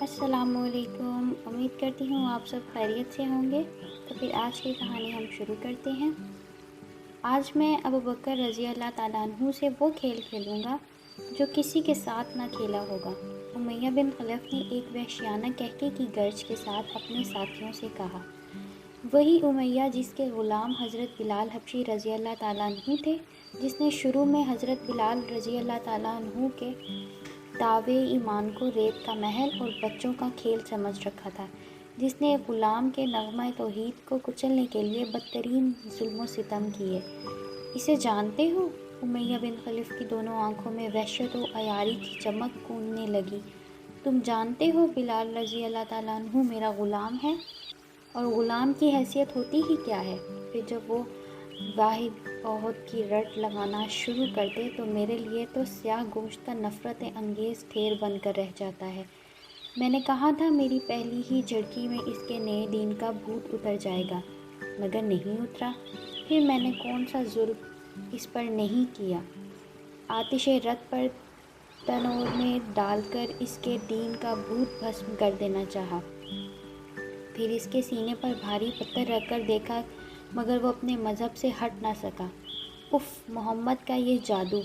अस्सलाम वालेकुम। उम्मीद करती हूँ आप सब खैरियत से होंगे। तो फिर आज की कहानी हम शुरू करते हैं। आज मैं अबू बकर रज़ी अल्लाह ताला अन्हु से वो खेल खेलूँगा जो किसी के साथ ना खेला होगा। उमैया बिन खलफ ने एक वहशियाना कहके की गर्ज के साथ अपने साथियों से कहा। वही उमैया जिसके ग़ुलाम हज़रत बिलाल हबशी रज़ी अल्लाह ताला अन्हु थे, जिसने शुरू में हज़रत बिलाल रज़ी अल्लाह ताला अन्हु के दावे ईमान को रेत का महल और बच्चों का खेल समझ रखा था, जिसने ग़ुलाम के नग़मा तौहीद को कुचलने के लिए बदतरीन जुल्म सितम किए। इसे जानते हो? उमैया बिन खलिफ की दोनों आंखों में वहशत और अयारी की चमक कूदने लगी। तुम जानते हो बिलाल रज़ी अल्लाह ताला अन्हु मेरा ग़ुलाम है, और ग़ुलाम की हैसियत होती ही क्या है। फिर जब वो वाहिद बहुत की रट लगाना शुरू कर दे तो मेरे लिए तो स्याह गोश्त का नफ़रत अंगेज़ ढेर बनकर रह जाता है। मैंने कहा था मेरी पहली ही झड़की में इसके नए दीन का भूत उतर जाएगा, मगर नहीं उतरा। फिर मैंने कौन सा जुल्म इस पर नहीं किया। आतिश रत पर तनोर में डालकर इसके दीन का भूत भस्म कर देना चाहा। फिर इसके सीने पर भारी पत्थर रखकर देखा, मगर वो अपने मज़हब से हट ना सका। उफ़, मोहम्मद का ये जादू,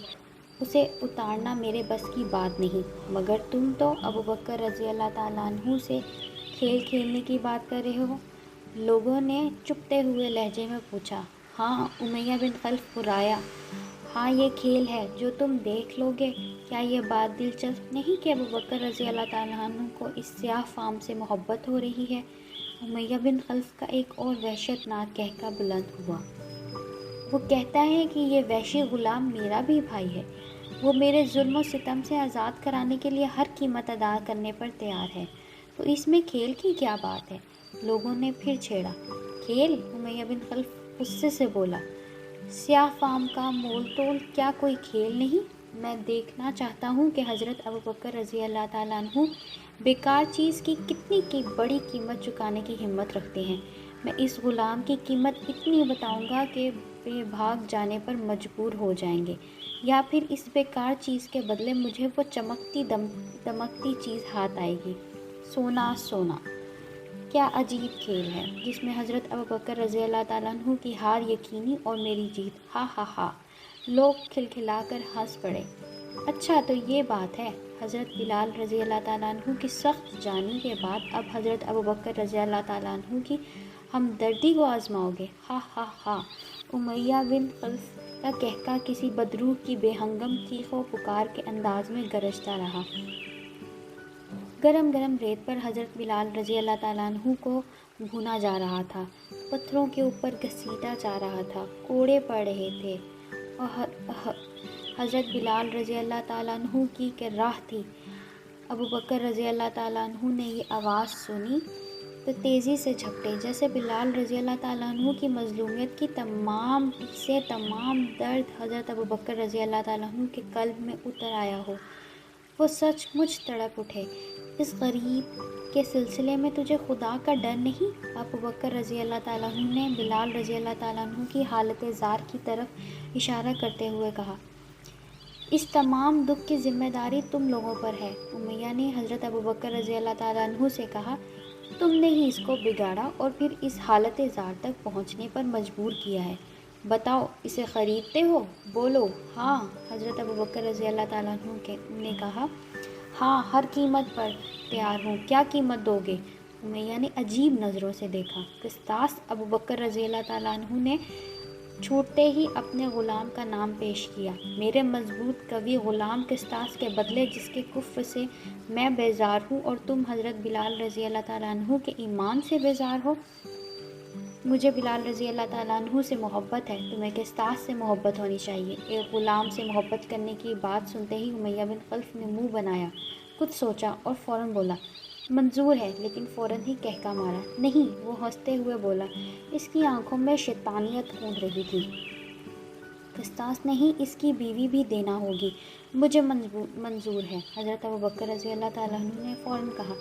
उसे उतारना मेरे बस की बात नहीं। मगर तुम तो अबू बकर रज़ी अल्लाह ताला अन्हु से खेल खेलने की बात कर रहे हो। लोगों ने चुपते हुए लहजे में पूछा। हाँ, उमैया बिन खल्फ फुराया। हाँ, ये खेल है जो तुम देख लोगे। क्या ये बात दिलचस्प नहीं कि अबू बकर रज़ी अल्लाह ताला अन्हु को इस स्याह फाम से मोहब्बत हो रही है। उमैया बिन खल्फ का एक और वहशतनाक कहका बुलंद हुआ। वो कहता है कि ये वहशी ग़ुलाम मेरा भी भाई है। वो मेरे जुल्म और सितम से आज़ाद कराने के लिए हर कीमत अदा करने पर तैयार है। तो इसमें खेल की क्या बात है? लोगों ने फिर छेड़ा। खेल? उमैया बिन खल्फ गुस्से से बोला। स्याह फाम का मोल तोल क्या कोई खेल नहीं? मैं देखना चाहता हूँ कि हज़रत अबू बकर रज़ी अल्लाह ताला अन्हु बेकार चीज़ की कितनी की बड़ी कीमत चुकाने की हिम्मत रखते हैं। मैं इस ग़ुलाम की कीमत इतनी बताऊँगा कि वे भाग जाने पर मजबूर हो जाएंगे, या फिर इस बेकार चीज़ के बदले मुझे वो चमकती दमकती चीज़ हाथ आएगी। सोना सोना। क्या अजीब खेल है जिसमें हज़रत अबू बकर रज़ी अल्लाह ताला अन्हु की हार यकीनी और मेरी जीत। हा हा हा। लोग खिलखिलाकर हंस पड़े। अच्छा, तो ये बात है। हज़रत बिलाल रज़ी अल्लाह ताला अन्हु की सख्त जानी के बाद अब हज़रत अबू बकर रज़ी अल्लाह ताला अन्हु की हमदर्दी को आजमाओगे। हा हा हा। उमैया बिन खल्फ का कहका किसी बदरूह की बेहंगम चीखों पुकार के अंदाज में गरजता रहा। गरम गरम रेत पर हज़रत बिलाल रज़ी अल्लाह ताला अन्हु को भूना जा रहा था, पत्थरों के ऊपर घसीटा जा रहा था, कोड़े पड़ रहे थे, और हज़रत बिलाल रज़ी अल्लाह ताला अन्हु की के राह थी। अबू बकर रज़ी अल्लाह ताला अन्हु ने ये आवाज़ सुनी तो तेज़ी से झपटे, जैसे बिलाल रज़ी अल्लाह ताला अन्हु की मज़लूमियत की तमाम टीसें, तमाम दर्द हज़रत अबू बकर रज़ी अल्लाह ताला अन्हु के क़ल्ब में उतर आया हो। वो सचमुच तड़प उठे। इस गरीब के सिलसिले में तुझे खुदा का डर नहीं? अबू बकर रज़ी अल्लाह ताला अन्हु ने बिलाल रज़ी अल्लाह ताला अन्हु की हालत ज़ार की तरफ इशारा करते हुए कहा। इस तमाम दुख की ज़िम्मेदारी तुम लोगों पर है। उमैया ने हज़रत अबू बकर रज़ी अल्लाह ताला अन्हु से कहा, तुमने ही इसको बिगाड़ा और फिर इस हालत ज़ार तक पहुँचने पर मजबूर किया है। बताओ, इसे ख़रीदते हो? बोलो। हाँ, हज़रत अबू बकर रज़ी अल्लाह ताला अन्हु ने कहा। हाँ, हर कीमत पर तैयार हूँ। क्या कीमत दोगे? उमैया ने अजीब नज़रों से देखा। किस्तास? अबू बकर रज़ी अल्लाह ताला अन्हु ने छूटते ही अपने ग़ुलाम का नाम पेश किया। मेरे मजबूत कवि ग़ुलाम किस्तास के बदले, जिसके कुफ्र से मैं बेजार हूँ और तुम हज़रत बिलाल रज़ी अल्लाह ताला अन्हु के ईमान से बेजार हो। मुझे बिलाल रज़ी अल्लाह ताला अन्हु से मोहब्बत है, तुम्हें किस्तास से मोहब्बत होनी चाहिए। एक ग़ुलाम से मोहब्बत करने की बात सुनते ही उमैया बिन खल्फ ने मुँह बनाया, कुछ सोचा और फ़ौरन बोला, मंजूर है। लेकिन फ़ौरन ही कहका मारा। नहीं, वो हंसते हुए बोला। इसकी आंखों में शैतानियत कूद रही थी। किस्तास नहीं, इसकी बीवी भी देना होगी। मुझे मंजूर है। हज़रत अबू बकर रज़ी अल्लाह ताला अन्हु ने फ़ौरन कहा।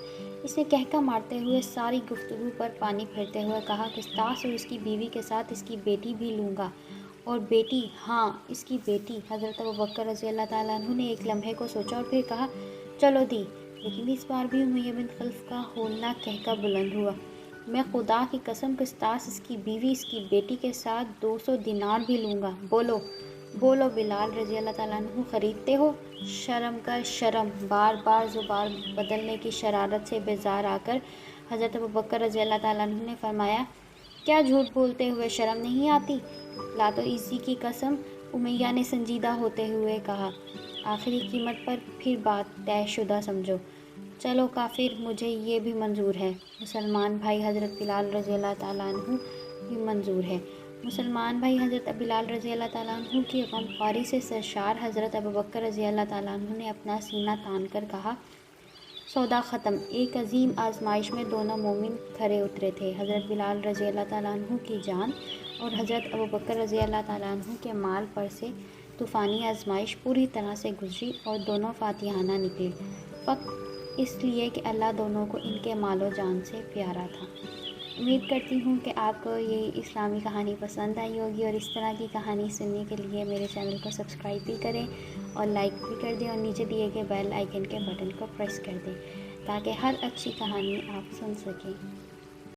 इसे कहका मारते हुए सारी गुफ्तगू पर पानी फेरते हुए कहा, किस्तास और इसकी बीवी के साथ इसकी बेटी भी लूँगा। और बेटी? हाँ, इसकी बेटी। हज़रत अबू बकर रज़ी अल्लाह ताला अन्हु ने एक लम्हे को सोचा और फिर कहा, चलो दी, لیکن اس بار بھی امیہ بن خلف کا ہولناک قہقہ بلند ہوا۔ میں خدا کی قسم قسطاس اس کی بیوی اس کی بیٹی کے ساتھ 200 دینار بھی لوں گا۔ بولو بولو بلال رضی اللہ تعالیٰ عنہ خریدتے ہو؟ شرم کر شرم۔ بار بار زبان بدلنے کی شرارت سے بیزار آ کر حضرت ابوبکر رضی اللہ تعالیٰ عنہ نے فرمایا، کیا جھوٹ بولتے ہوئے شرم نہیں آتی؟ لات و عزی کی قسم، امیہ نے سنجیدہ ہوتے ہوئے کہا، آخری قیمت پر پھر بات طے شدہ سمجھو۔ چلو کافر، مجھے یہ بھی منظور ہے۔ مسلمان بھائی حضرت بلال رضی اللہ تعالیٰ عنہ بھی منظور ہے۔ مسلمان بھائی حضرت بلال رضی اللہ تعالیٰ عنہ کی غم خواری سے سرشار حضرت ابوبکر رضی اللہ تعالیٰ عنہ نے اپنا سینہ تان کر کہا، سودا ختم۔ ایک عظیم آزمائش میں دونوں مومن کھرے اترے تھے۔ حضرت بلال رضی اللہ تعالیٰ عنہ کی جان اور حضرت ابوبکر رضی اللہ تعالیٰ عنہ کے مال پر سے طوفانی آزمائش پوری طرح سے گزری اور دونوں فاتحانہ نکلے، فقط اس لیے کہ اللہ دونوں کو ان کے مال و جان سے پیارا تھا۔ امید کرتی ہوں کہ آپ کو یہ اسلامی کہانی پسند آئی ہوگی، اور اس طرح کی کہانی سننے کے لیے میرے چینل کو سبسکرائب بھی کریں اور لائک بھی کر دیں، اور نیچے دیے گئے بیل آئیکن کے بٹن کو پریس کر دیں تاکہ ہر اچھی کہانی آپ سن سکیں۔